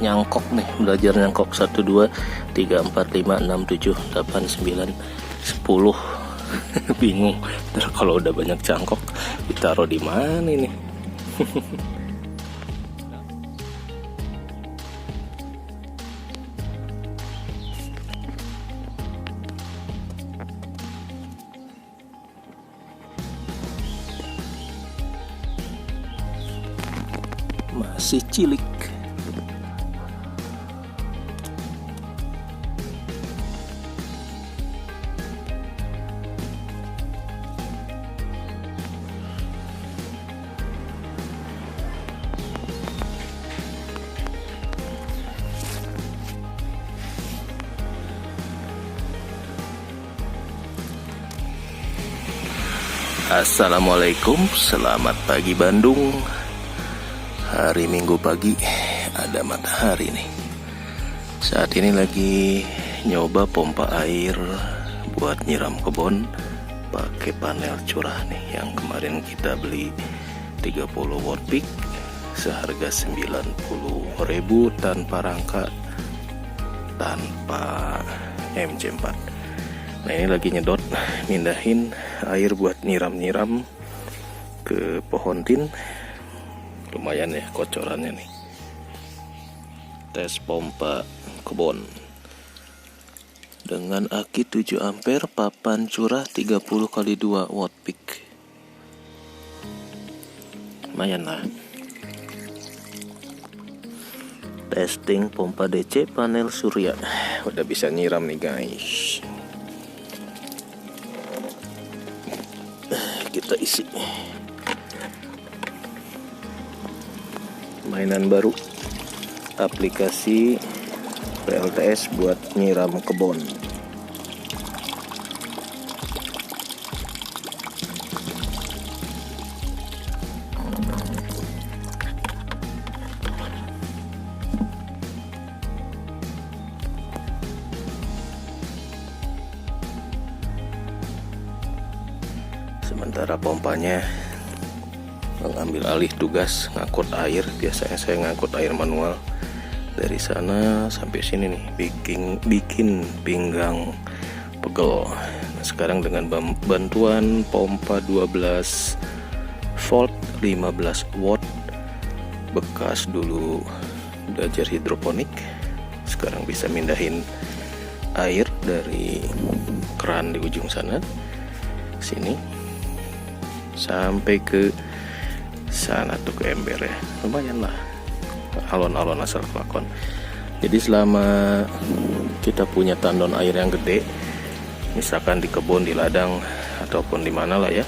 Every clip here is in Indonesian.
nyangkok nih, belajar nyangkok 1 2 3 4 5 6 7 8 9 10. Bingung terus kalau udah banyak cangkok ditaruh di mana ini. Masih cilik. Assalamualaikum, selamat pagi Bandung. Hari Minggu pagi, ada matahari nih. Saat ini lagi nyoba pompa air buat nyiram kebun pakai panel curah nih, yang kemarin kita beli 30 watt peak seharga 90.000 tanpa rangka, tanpa MC4. Nah ini lagi nyedot, mindahin air buat nyiram-nyiram ke pohon tin. Lumayan ya kocorannya nih. Tes pompa kebun dengan aki 7 ampere, papan curah 30x2 watt peak. Lumayan lah. Testing pompa DC panel surya. Udah bisa nyiram nih guys. Kita isi mainan baru, aplikasi PLTS buat nyiram kebun. Sementara pompanya mengambil alih tugas ngangkut air. Biasanya saya ngangkut air manual dari sana sampai sini nih, bikin pinggang pegel. Nah, sekarang dengan bantuan pompa 12 volt 15 watt bekas dulu belajar hidroponik, sekarang bisa mindahin air dari keran di ujung sana sini sampai ke sana tuh, ke ember ya. Lumayan lah, alon-alon asal kelakon. Jadi selama kita punya tandon air yang gede, misalkan di kebun, di ladang, ataupun di mana lah ya,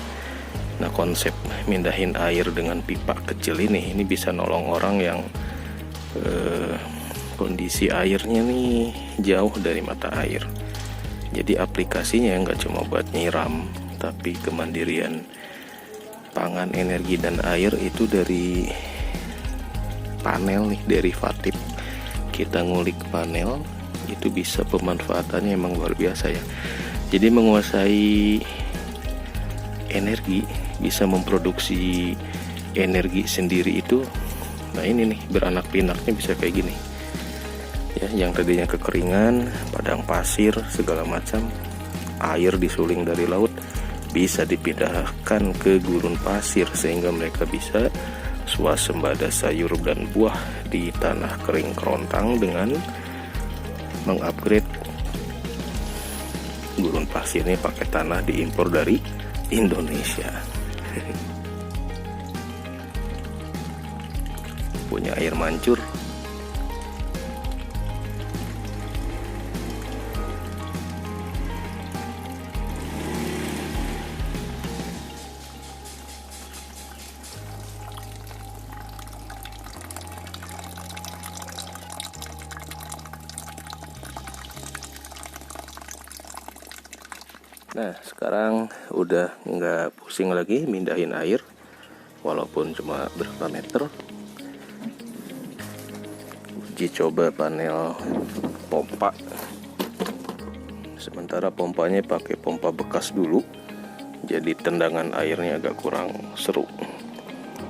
nah konsep mindahin air dengan pipa kecil ini bisa nolong orang yang kondisi airnya nih jauh dari mata air. Jadi aplikasinya nggak cuma buat nyiram, tapi kemandirian pangan, energi, dan air itu dari panel nih, derivatif. Kita ngulik panel itu bisa pemanfaatannya emang luar biasa ya. Jadi menguasai energi, bisa memproduksi energi sendiri itu. Nah ini nih, beranak pinaknya bisa kayak gini ya, yang tadinya kekeringan, padang pasir segala macam, air disuling dari laut bisa dipindahkan ke gurun pasir, sehingga mereka bisa swasembada sayur dan buah di tanah kering kerontang dengan mengupgrade gurun pasir ini pakai tanah diimpor dari Indonesia. Punya air mancur. Nah sekarang udah nggak pusing lagi mindahin air, walaupun cuma berapa meter. Uji coba panel pompa. Sementara pompanya pakai pompa bekas dulu, jadi tendangan airnya agak kurang seru.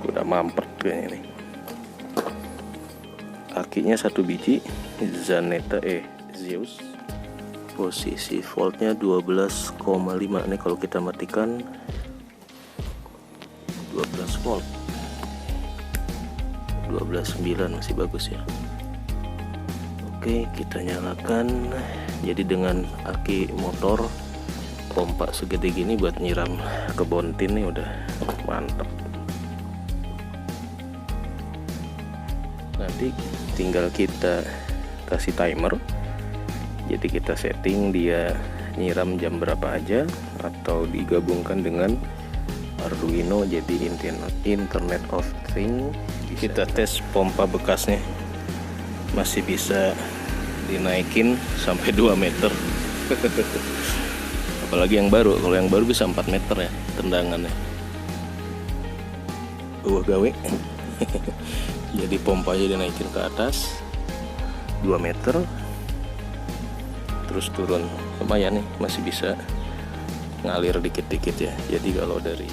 Udah mampet kayaknya nih. akinya 1 biji Zaneta Zeus. Posisi voltnya 12,5. Ini kalau kita matikan 12 volt, 12,9 masih bagus ya. Oke, kita nyalakan. Jadi dengan aki motor pompa segede gini buat nyiram kebon tin nih udah mantep. Nanti tinggal kita kasih timer. Jadi kita setting dia nyiram jam berapa aja, atau digabungkan dengan Arduino jadi Internet of Things. Kita tes pompa bekasnya, masih bisa dinaikin sampai 2 meter. Apalagi yang baru, kalau yang baru bisa 4 meter ya tendangannya. Gawe. Jadi pompanya dinaikin ke atas 2 meter, terus turun. Lumayan nih, masih bisa ngalir dikit-dikit ya. Jadi kalau dari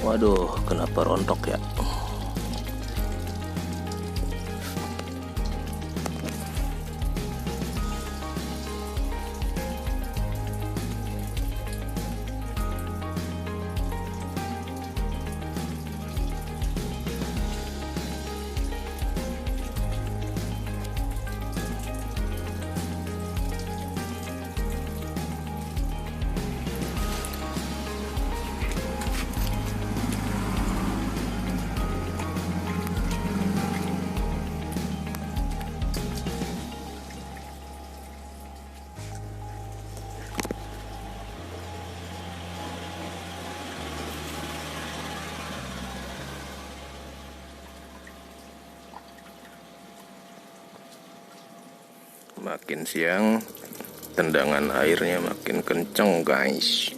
waduh, kenapa rontok ya? Makin siang tendangan airnya makin kenceng guys.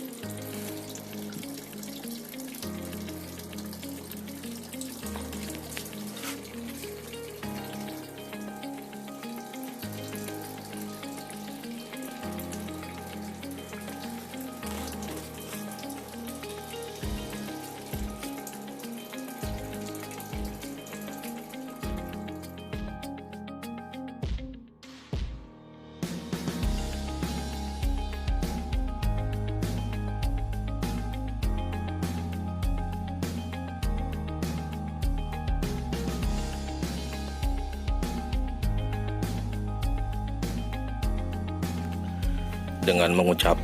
Dengan mengucap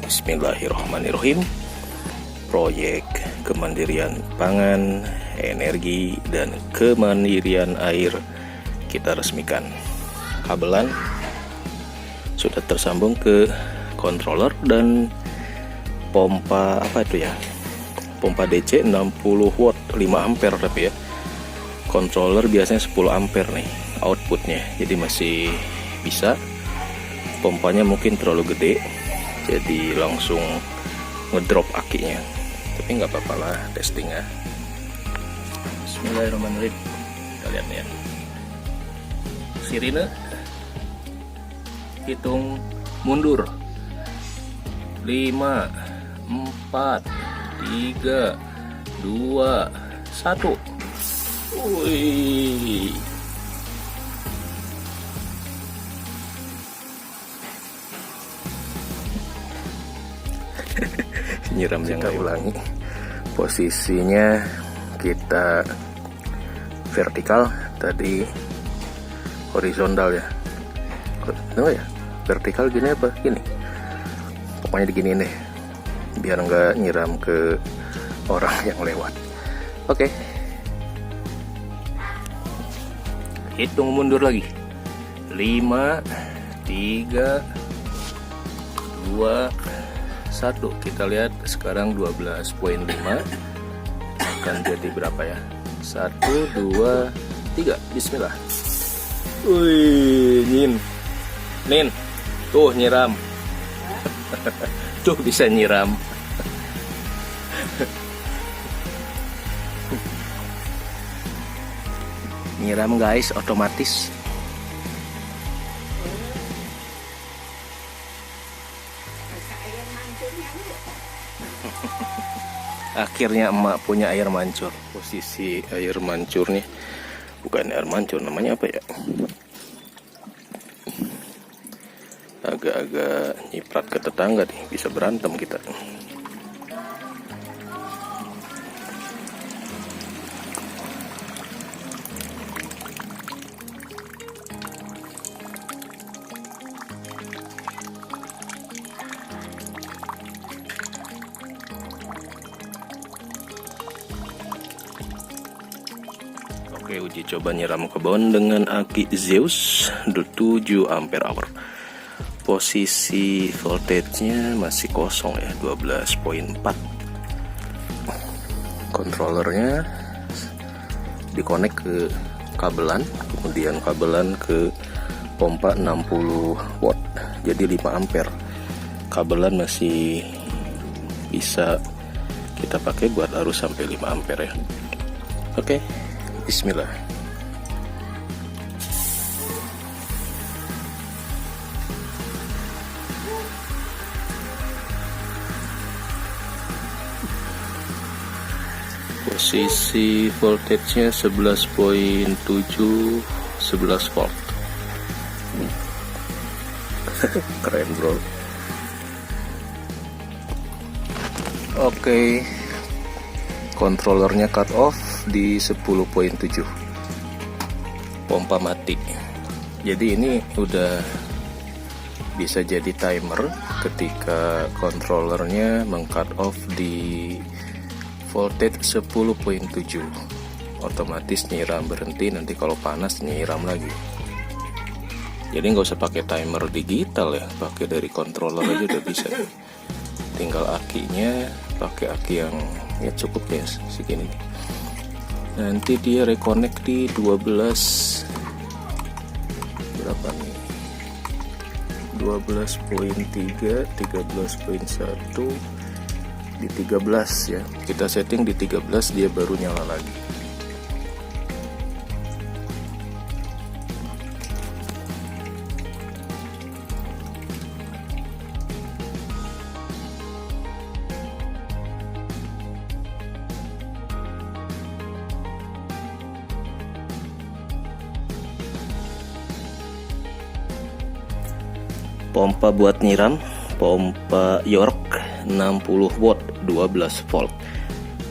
Bismillahirrahmanirrahim, proyek kemandirian pangan, energi, dan kemandirian air kita resmikan. Kabelan sudah tersambung ke controller dan pompa apa itu ya? Pompa DC 60 watt 5 ampere tapi ya. Controller biasanya 10 ampere nih outputnya. Jadi masih bisa. Pompanya mungkin terlalu gede, jadi langsung ngedrop akinya. Tapi nggak apa-apa lah, testing ya. Bismillahirrahmanirrahim. Kita lihat ya. Sirine. Hitung mundur. 5, 4, 3, 2, 1. Wih. Nyiram yang ulangi. Posisinya kita vertikal, tadi horizontal ya. Oh ya, vertikal gini apa? Gini. Pokoknya diginiin deh, biar nggak nyiram ke orang yang lewat. Oke. Hitung mundur lagi. 5, 3, 2, 1. Kita lihat sekarang 12,5 akan jadi berapa ya? 1, 2, 3. Bismillah. Wih, Nin, tuh nyiram. Tuh bisa nyiram. Nyiram guys, otomatis. Akhirnya emak punya air mancur. Posisi air mancurnya bukan air mancur, namanya apa ya? Agak-agak nyiprat ke tetangga nih, bisa berantem kita. Oke, uji coba nyiram kebun dengan aki Zeus 7 ampere hour. Posisi voltage-nya masih kosong ya, 12,4. Kontrolernya dikonek ke kabelan, kemudian kabelan ke pompa 60 watt. Jadi 5 ampere. Kabelan masih bisa kita pakai buat arus sampai 5 ampere ya. Oke. Bismillah. Posisi voltage-nya 11,7, 11 volt. Keren bro. Oke. Kontrolernya cut off di 10,7. Pompa mati. Jadi ini udah bisa jadi timer ketika kontrolernya meng-cut off di voltage 10,7. Otomatis nyiram berhenti, nanti kalau panas nyiram lagi. Jadi nggak usah pakai timer digital ya, pakai dari controller aja udah bisa. Tinggal akinya pakai aki yang ya cukup ya segini. Nanti dia reconnect di 12 berapa nih? 12,3, 13,1 di 13 ya. Kita setting di 13, dia baru nyala lagi. Pompa buat nyiram, pompa York 60 watt 12 volt.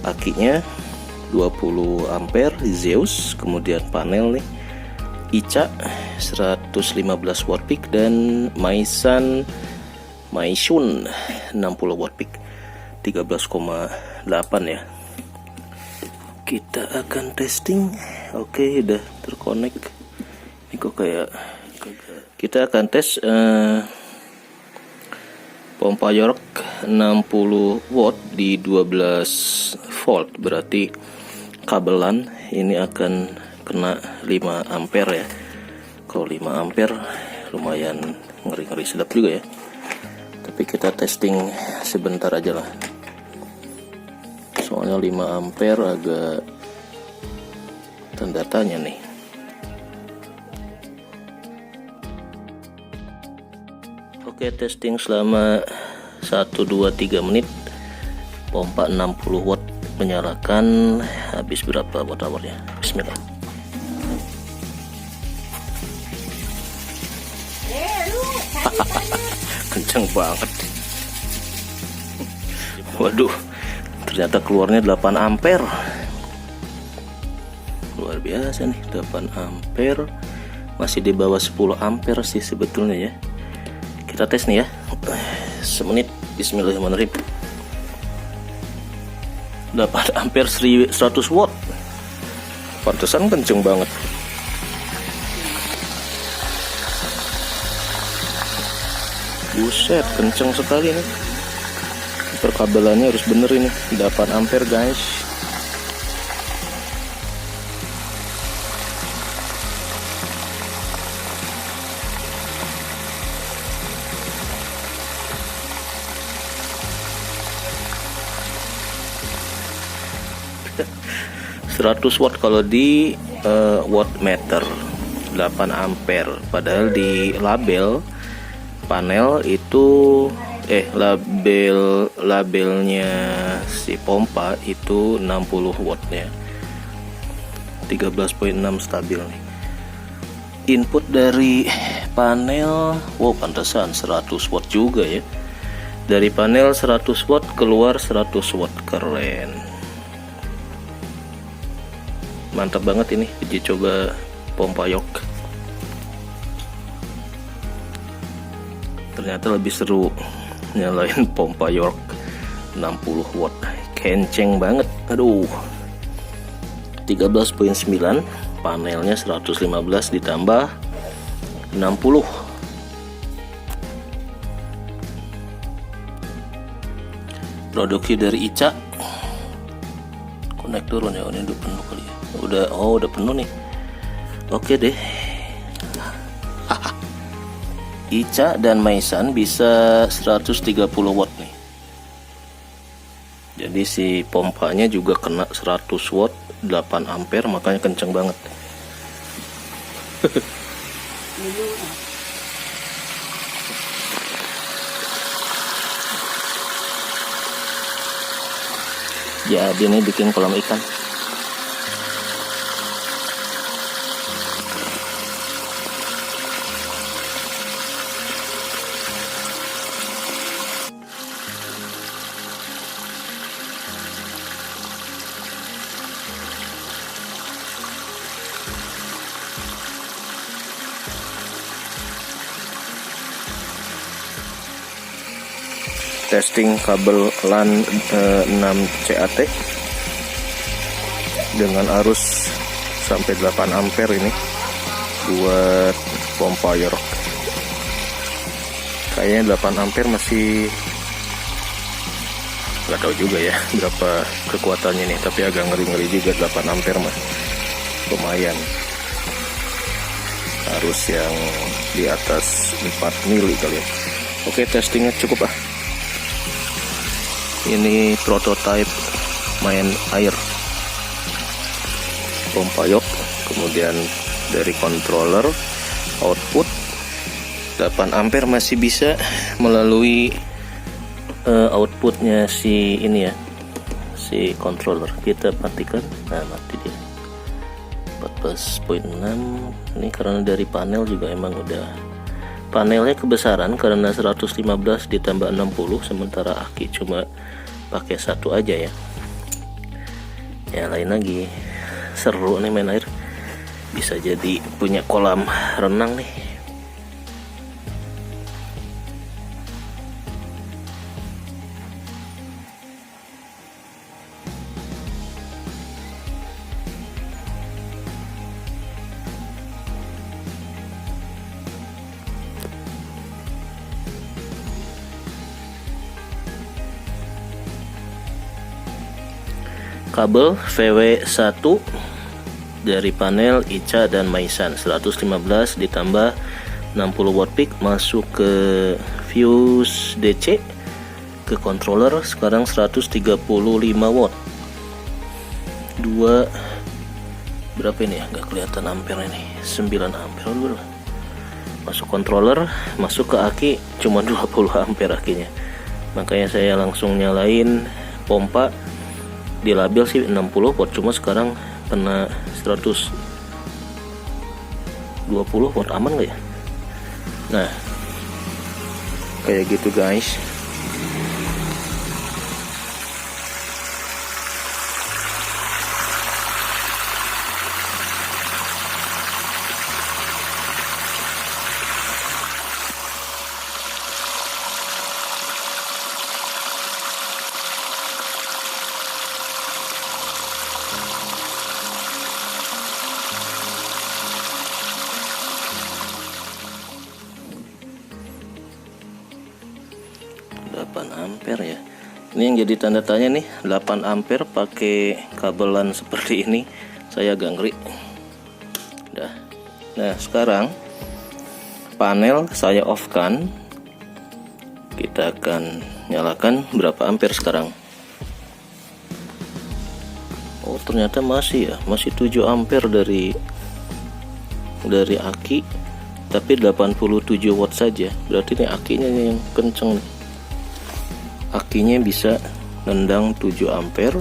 Akinya 20 ampere Zeus, kemudian panel nih Ica 115 watt peak dan Maishun 60 watt peak 13,8 ya. Kita akan testing. Oke, udah terkonek. Ini kok kayak kita akan tes pompa York 60 watt di 12 volt, berarti kabelan ini akan kena 5 ampere ya. Kalau 5 ampere lumayan ngeri-ngeri sedap juga ya. Tapi kita testing sebentar aja lah. Soalnya 5 ampere agak tanda tanya nih. Oke, testing selama 1, 2, 3 menit. Pompa 60 watt menyalakan. Habis berapa watt hournya? Bismillah. Kenceng banget. Waduh, ternyata keluarnya 8 ampere. Luar biasa nih, 8 ampere. Masih di bawah 10 ampere sih sebetulnya ya. Kita tes nih ya, semenit. Bismillahirrahmanirrahim. 8 ampere 100 watt. Pantesan kenceng banget. Buset, kenceng sekali nih. perkabelannya harus bener ini, 8 ampere guys. Seratus watt kalau di wattmeter, 8 ampere, padahal di label panel itu labelnya si pompa itu 60 wattnya, 13,6 stabil nih. Input dari panel, wow pantesan 100 watt juga ya. Dari panel 100 watt keluar 100 watt, keren. Mantap banget ini uji coba pompa yok. Ternyata lebih seru nyalain pompa York 60 watt, kenceng banget. Aduh, 13,9, panelnya 115 ditambah 60. Produksi dari Ica. Konektor ya, ini udah penuh kali ya. Udah penuh nih. Oke deh. Ica dan Maisan bisa 130 watt nih. Jadi si pompanya juga kena 100 watt, 8 ampere, makanya kenceng banget. Jadi ini bikin kolam ikan. Testing kabel LAN 6 CAT dengan arus sampai 8 ampere ini buat pompa York. Kayaknya 8 ampere masih nggak tahu juga ya berapa kekuatannya nih, tapi agak ngeri-ngeri juga. 8 ampere mah lumayan, arus yang di atas 4 mili kali ya. Oke, testingnya cukup ah. Ini prototipe main air pompa yok, kemudian dari controller output 8 ampere masih bisa melalui outputnya si ini ya, si controller. Kita matikan, nah mati dia 14,6. Ini karena dari panel juga emang udah, panelnya kebesaran karena 115 ditambah 60, sementara aki cuma pakai 1 aja ya. Nyalain lagi. Seru nih main air, bisa jadi punya kolam renang nih. Kabel VW1 dari panel Ica dan Maisan 115 ditambah 60 watt peak masuk ke fuse DC ke controller, sekarang 135 watt. Dua berapa ini ya, nggak kelihatan ampere ini, 9 ampere dulu. Masuk controller, masuk ke aki cuma 20 ampere akinya, makanya saya langsung nyalain pompa. Di label sih 60 watt, cuma sekarang kena 120 watt, aman nggak ya? Nah, kayak gitu guys. Ampere ya, Ini yang jadi tanda tanya nih, 8 ampere pakai kabelan seperti ini, saya agak ngeri. Udah. Nah, sekarang panel saya off kan. Kita akan nyalakan berapa ampere sekarang. Oh, ternyata masih 7 ampere dari aki, tapi 87 watt saja. Berarti ini akinya yang kenceng nih. Akinya bisa nendang 7 ampere,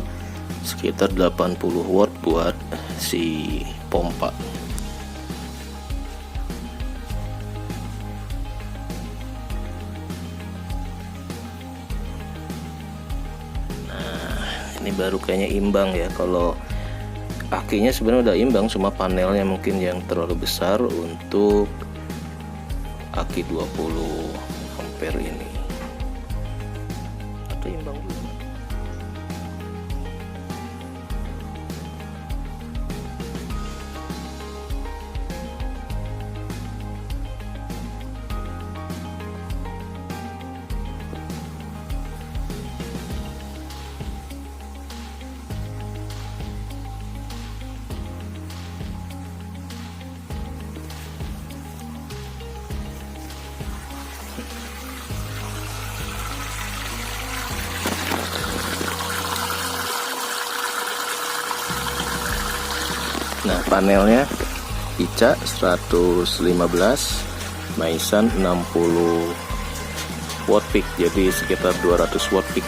sekitar 80 watt buat si pompa. Nah, ini baru kayaknya imbang ya. Kalau akinya sebenarnya udah imbang, cuma panelnya mungkin yang terlalu besar untuk aki 20 ampere ini. Atau imbang dulu. Nah, panelnya Ica 115, Maisan 60 watt peak, jadi sekitar 200 watt peak.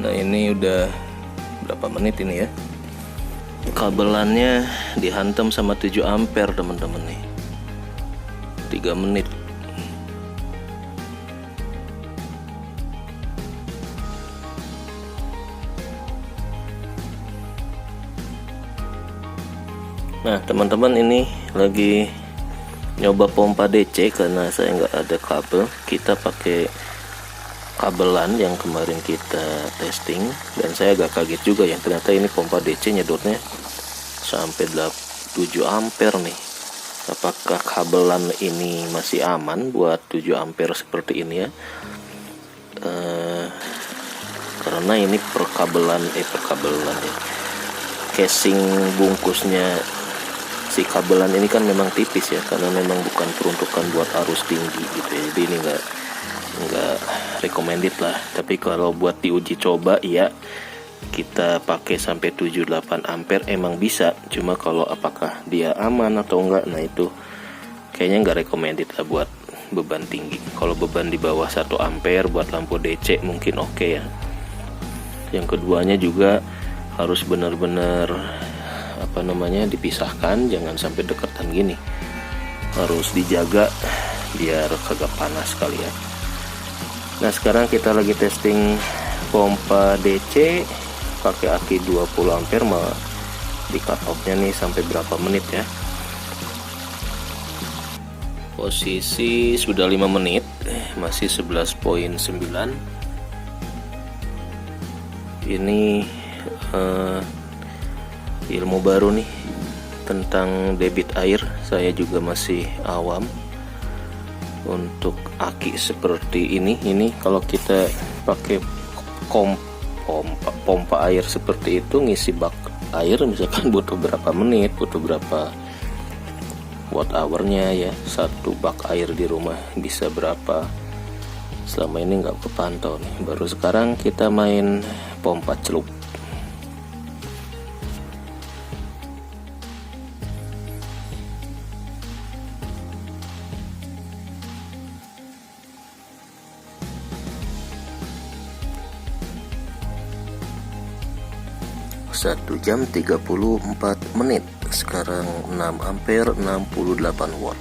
Nah, ini udah berapa menit ini ya? Kabelannya dihantam sama 7 ampere teman-teman nih. 3 menit. Nah, teman-teman, ini lagi nyoba pompa DC karena saya nggak ada kabel. Kita pakai kabelan yang kemarin kita testing, dan saya agak kaget juga ya, ternyata ini pompa DC nyedotnya sampai 7 ampere nih. Apakah kabelan ini masih aman buat 7 ampere seperti ini ya? Karena ini perkabelan ya, casing bungkusnya si kabelan ini kan memang tipis ya, karena memang bukan peruntukan buat arus tinggi gitu ya. Jadi ini enggak recommended lah. Tapi kalau buat diuji coba ya, kita pakai sampai 78 ampere emang bisa. Cuma kalau apakah dia aman atau enggak, nah itu kayaknya enggak recommended lah buat beban tinggi. Kalau beban di bawah 1 ampere buat lampu DC mungkin oke ya. Yang keduanya juga harus benar-benar dipisahkan, jangan sampai deketan gini. Harus dijaga biar kagak panas kali ya. Nah, sekarang kita lagi testing pompa DC pakai aki 20 ampere, di cut off-nya nih sampai berapa menit ya. Posisi sudah 5 menit, masih 11.9. Ini ilmu baru nih tentang debit air, saya juga masih awam. Untuk aki seperti ini kalau kita pakai pompa air seperti itu, ngisi bak air misalkan butuh berapa menit, butuh berapa watt hournya ya. 1 bak air di rumah bisa berapa, selama ini nggak kepantau nih. Baru sekarang kita main pompa celup. Satu jam 34 menit. Sekarang 6 ampere 68 watt.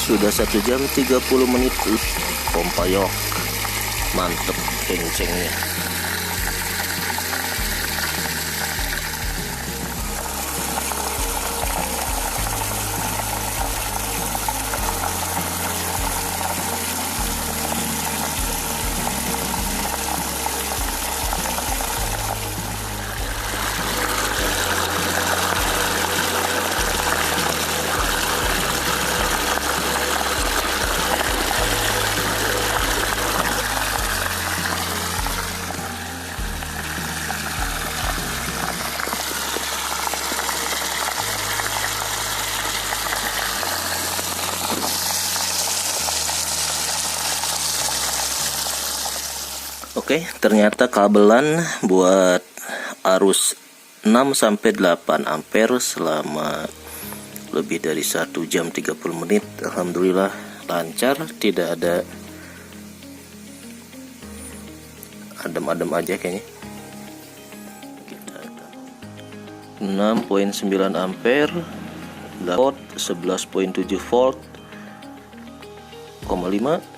Sudah 1 jam 30 menit. Pompa yok mantep. kencengnya. Oke, ternyata kabelan buat arus 6-8 ampere selama lebih dari 1 jam 30 menit. Alhamdulillah lancar, tidak ada adem-adem aja kayaknya. 6.9 ampere, volt 11.7 volt, 0,5